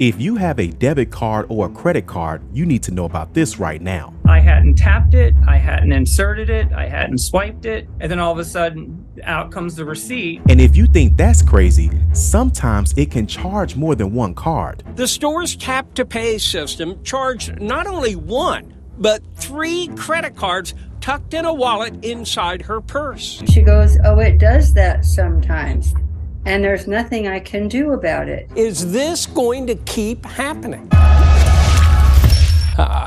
If you have a debit card or a credit card, you need to know about this right now. I hadn't tapped it, I hadn't inserted it, I hadn't swiped it, and then all of a sudden, out comes the receipt. And if you think that's crazy, sometimes it can charge more than one card. The store's tap-to-pay system charged not only one, but 3 credit cards tucked in a wallet inside her purse. She goes, "Oh, it does that sometimes, and there's nothing I can do about it." Is this going to keep happening?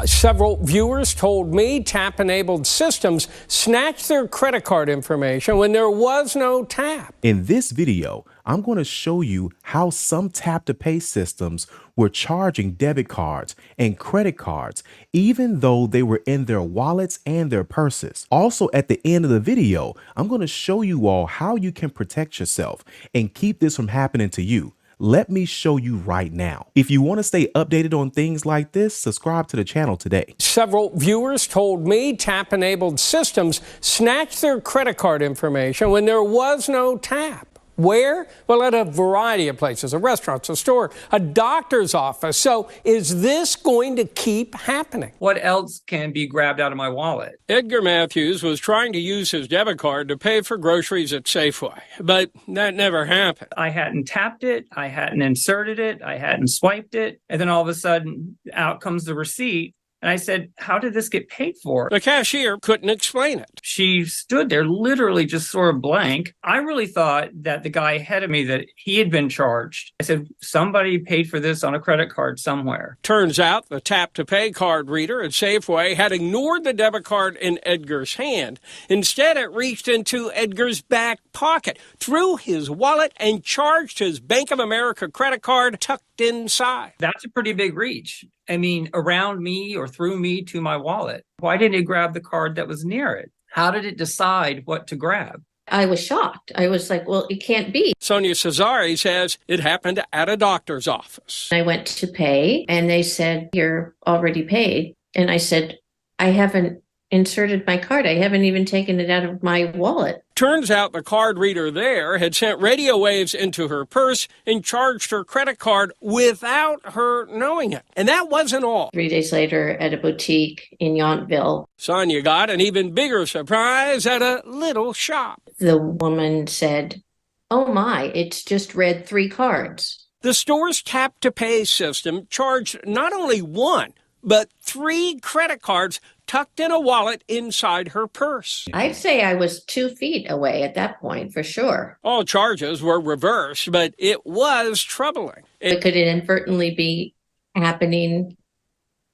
Several viewers told me tap-enabled systems snatched their credit card information when there was no tap. In this video, I'm going to show you how some tap-to-pay systems were charging debit cards and credit cards, even though they were in their wallets and their purses. Also, at the end of the video, I'm going to show you all how you can protect yourself and keep this from happening to you. Let me show you right now. If you want to stay updated on things like this, subscribe to the channel today. Several viewers told me tap-enabled systems snatched their credit card information when there was no tap. Where? Well, at a variety of places, a restaurant, a store, a doctor's office. So is this going to keep happening? What else can be grabbed out of my wallet? Edgar Matthews was trying to use his debit card to pay for groceries at Safeway, but that never happened. I hadn't tapped it, I hadn't inserted it, I hadn't swiped it, and then all of a sudden, out comes the receipt. And I said, "How did this get paid for?" The cashier couldn't explain it. She stood there literally just sort of blank. I really thought that the guy ahead of me, that he had been charged. I said, somebody paid for this on a credit card somewhere. Turns out the tap-to-pay card reader at Safeway had ignored the debit card in Edgar's hand. Instead, it reached into Edgar's back pocket, threw his wallet, and charged his Bank of America credit card tucked inside. That's a pretty big reach. I mean, around me or through me to my wallet. Why didn't it grab the card that was near it? How did it decide what to grab? I was shocked. I was like, well, it can't be. Sonia Cesari says it happened at a doctor's office. I went to pay and they said, "You're already paid." And I said, "I haven't inserted my card. I haven't even taken it out of my wallet." Turns out the card reader there had sent radio waves into her purse and charged her credit card without her knowing it. And that wasn't all. 3 days later at a boutique in Yountville, Sonia got an even bigger surprise at a little shop. the woman said, "Oh my, it's just read 3 cards." The store's tap-to-pay system charged not only one, but 3 credit cards tucked in a wallet inside her purse. I'd say I was 2 feet away at that point, for sure. All charges were reversed, but it was troubling. It could inadvertently be happening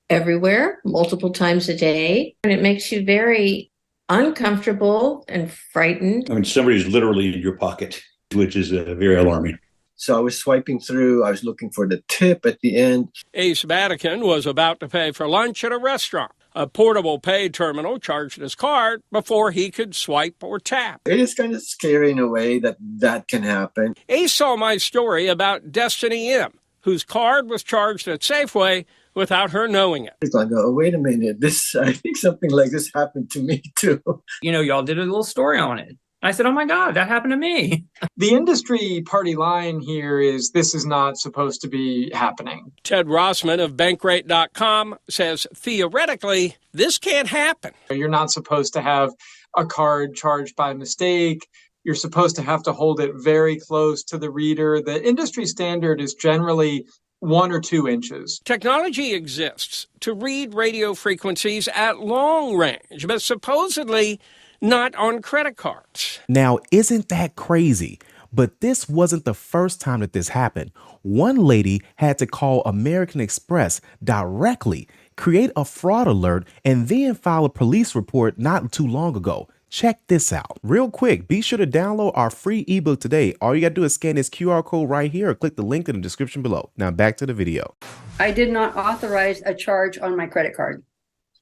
everywhere, multiple times a day. And it makes you very uncomfortable and frightened. I mean, somebody's literally in your pocket, which is very alarming. So I was swiping through. I was looking for the tip at the end. Ace Vatican was about to pay for lunch at a restaurant. A portable pay terminal charged his card before he could swipe or tap. It is kind of scary in a way that that can happen. Ace saw my story about Destiny M, whose card was charged at Safeway without her knowing it. It's like, oh, wait a minute. I think something like this happened to me too. You know, y'all did a little story on it. I said, "Oh my God, that happened to me." The industry party line here is this is not supposed to be happening. Ted Rossman of Bankrate.com says theoretically, this can't happen. You're not supposed to have a card charged by mistake. You're supposed to have to hold it very close to the reader. The industry standard is generally 1 or 2 inches. Technology exists to read radio frequencies at long range, but supposedly not on credit cards. Now, isn't that crazy? But this wasn't the first time that this happened. One lady had to call American Express directly, create a fraud alert, and then file a police report not too long ago. Check this out. Real quick, be sure to download our free ebook today. All you gotta do is scan this QR code right here or click the link in the description below. Now back to the video. I did not authorize a charge on my credit card.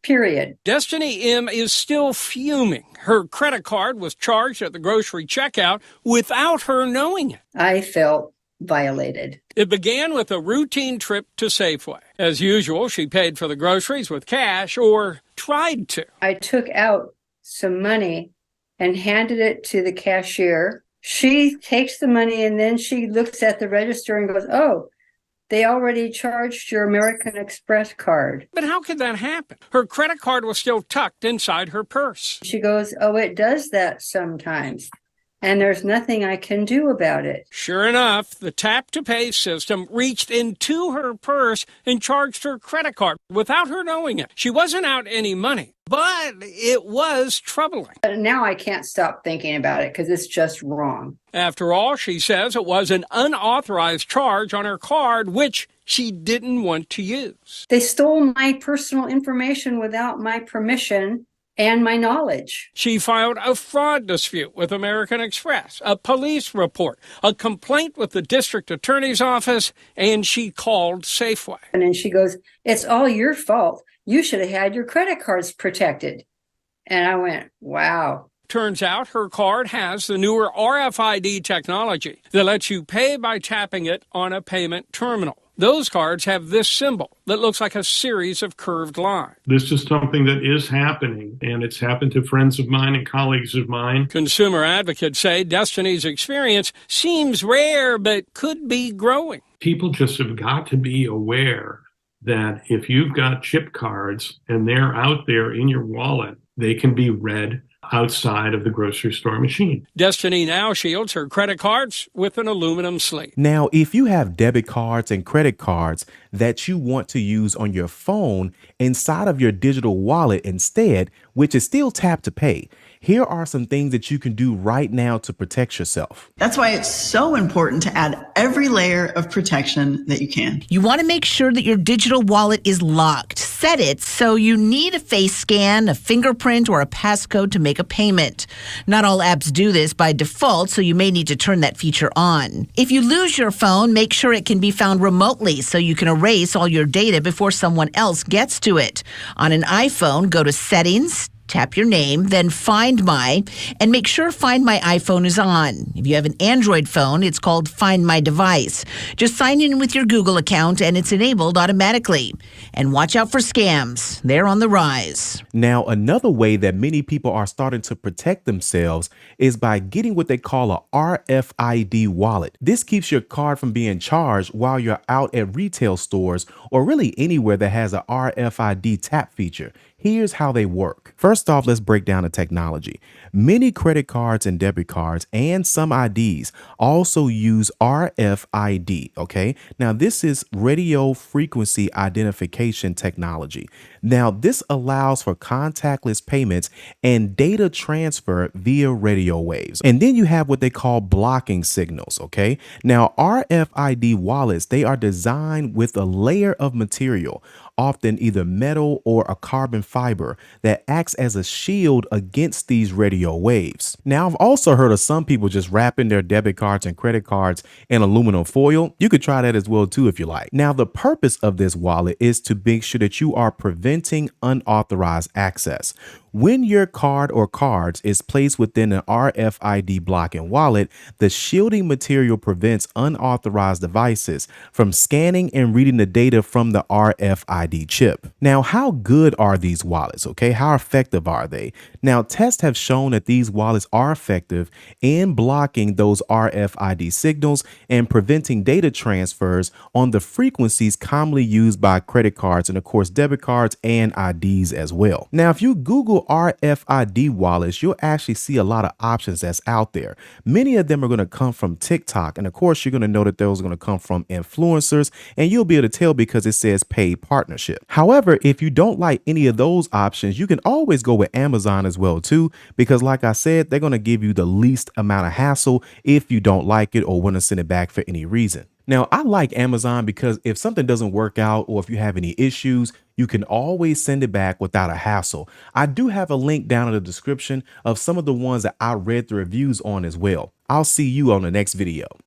Period. Destiny M is still fuming. Her credit card was charged at the grocery checkout without her knowing it. I felt violated. It began with a routine trip to Safeway. As usual, she paid for the groceries with cash, or tried to. I took out some money and handed it to the cashier. She takes the money and then she looks at the register and goes, "Oh, They already charged your American Express card. But how could that happen? Her credit card was still tucked inside her purse. She goes, oh, it does that sometimes. And there's nothing I can do about it. Sure enough, the tap-to-pay system reached into her purse and charged her credit card without her knowing it. She wasn't out any money, but it was troubling. But now I can't stop thinking about it because it's just wrong. After all, she says it was an unauthorized charge on her card, which she didn't want to use. They stole my personal information without my permission and my knowledge. She filed a fraud dispute with American Express, a police report, a complaint with the district attorney's office, and she called Safeway. And then she goes, it's all your fault. You should have had your credit cards protected. And I went, wow. Turns out her card has the newer RFID technology that lets you pay by tapping it on a payment terminal. Those cards have this symbol that looks like a series of curved lines. This is something that is happening, and it's happened to friends of mine and colleagues of mine. Consumer advocates say Destiny's experience seems rare, but could be growing. People just have got to be aware that if you've got chip cards and they're out there in your wallet, they can be read outside of the grocery store machine. Destiny now shields her credit cards with an aluminum sleeve. Now, if you have debit cards and credit cards that you want to use on your phone inside of your digital wallet instead, which is still tap to pay, here are some things that you can do right now to protect yourself. That's why it's so important to add every layer of protection that you can. You want to make sure that your digital wallet is locked. Set it so you need a face scan, a fingerprint, or a passcode to make a payment. Not all apps do this by default, so you may need to turn that feature on. If you lose your phone, make sure it can be found remotely so you can erase all your data before someone else gets to it. On an iPhone, go to Settings, tap your name, then Find My, and make sure Find My iPhone is on. If you have an Android phone, it's called Find My Device. Just sign in with your Google account and it's enabled automatically. And watch out for scams. They're on the rise. Now, another way that many people are starting to protect themselves is by getting what they call a RFID wallet. This keeps your card from being charged while you're out at retail stores or really anywhere that has a RFID tap feature. Here's how they work. First off, let's break down the technology. Many credit cards and debit cards and some IDs also use RFID, okay? Now, this is radio frequency identification technology. Now, this allows for contactless payments and data transfer via radio waves. And then you have what they call blocking signals, okay? Now, RFID wallets, they are designed with a layer of material, often either metal or a carbon fiber, that acts as a shield against these radio waves. Now, I've also heard of some people just wrapping their debit cards and credit cards in aluminum foil. You could try that as well too if you like. Now, the purpose of this wallet is to make sure that you are preventing unauthorized access. When your card or cards is placed within an RFID blocking wallet, the shielding material prevents unauthorized devices from scanning and reading the data from the RFID chip. Now, how good are these wallets? Okay, how effective are they? Now, tests have shown that these wallets are effective in blocking those RFID signals and preventing data transfers on the frequencies commonly used by credit cards and, of course, debit cards and IDs as well. Now, if you Google RFID wallets, you'll actually see a lot of options that's out there. Many of them are going to come from TikTok. And of course, you're going to know that those are going to come from influencers, and you'll be able to tell because it says paid partnership. However, if you don't like any of those options, you can always go with Amazon as well too, because like I said, they're going to give you the least amount of hassle if you don't like it or want to send it back for any reason. Now, I like Amazon because if something doesn't work out or if you have any issues, you can always send it back without a hassle. I do have a link down in the description of some of the ones that I read the reviews on as well. I'll see you on the next video.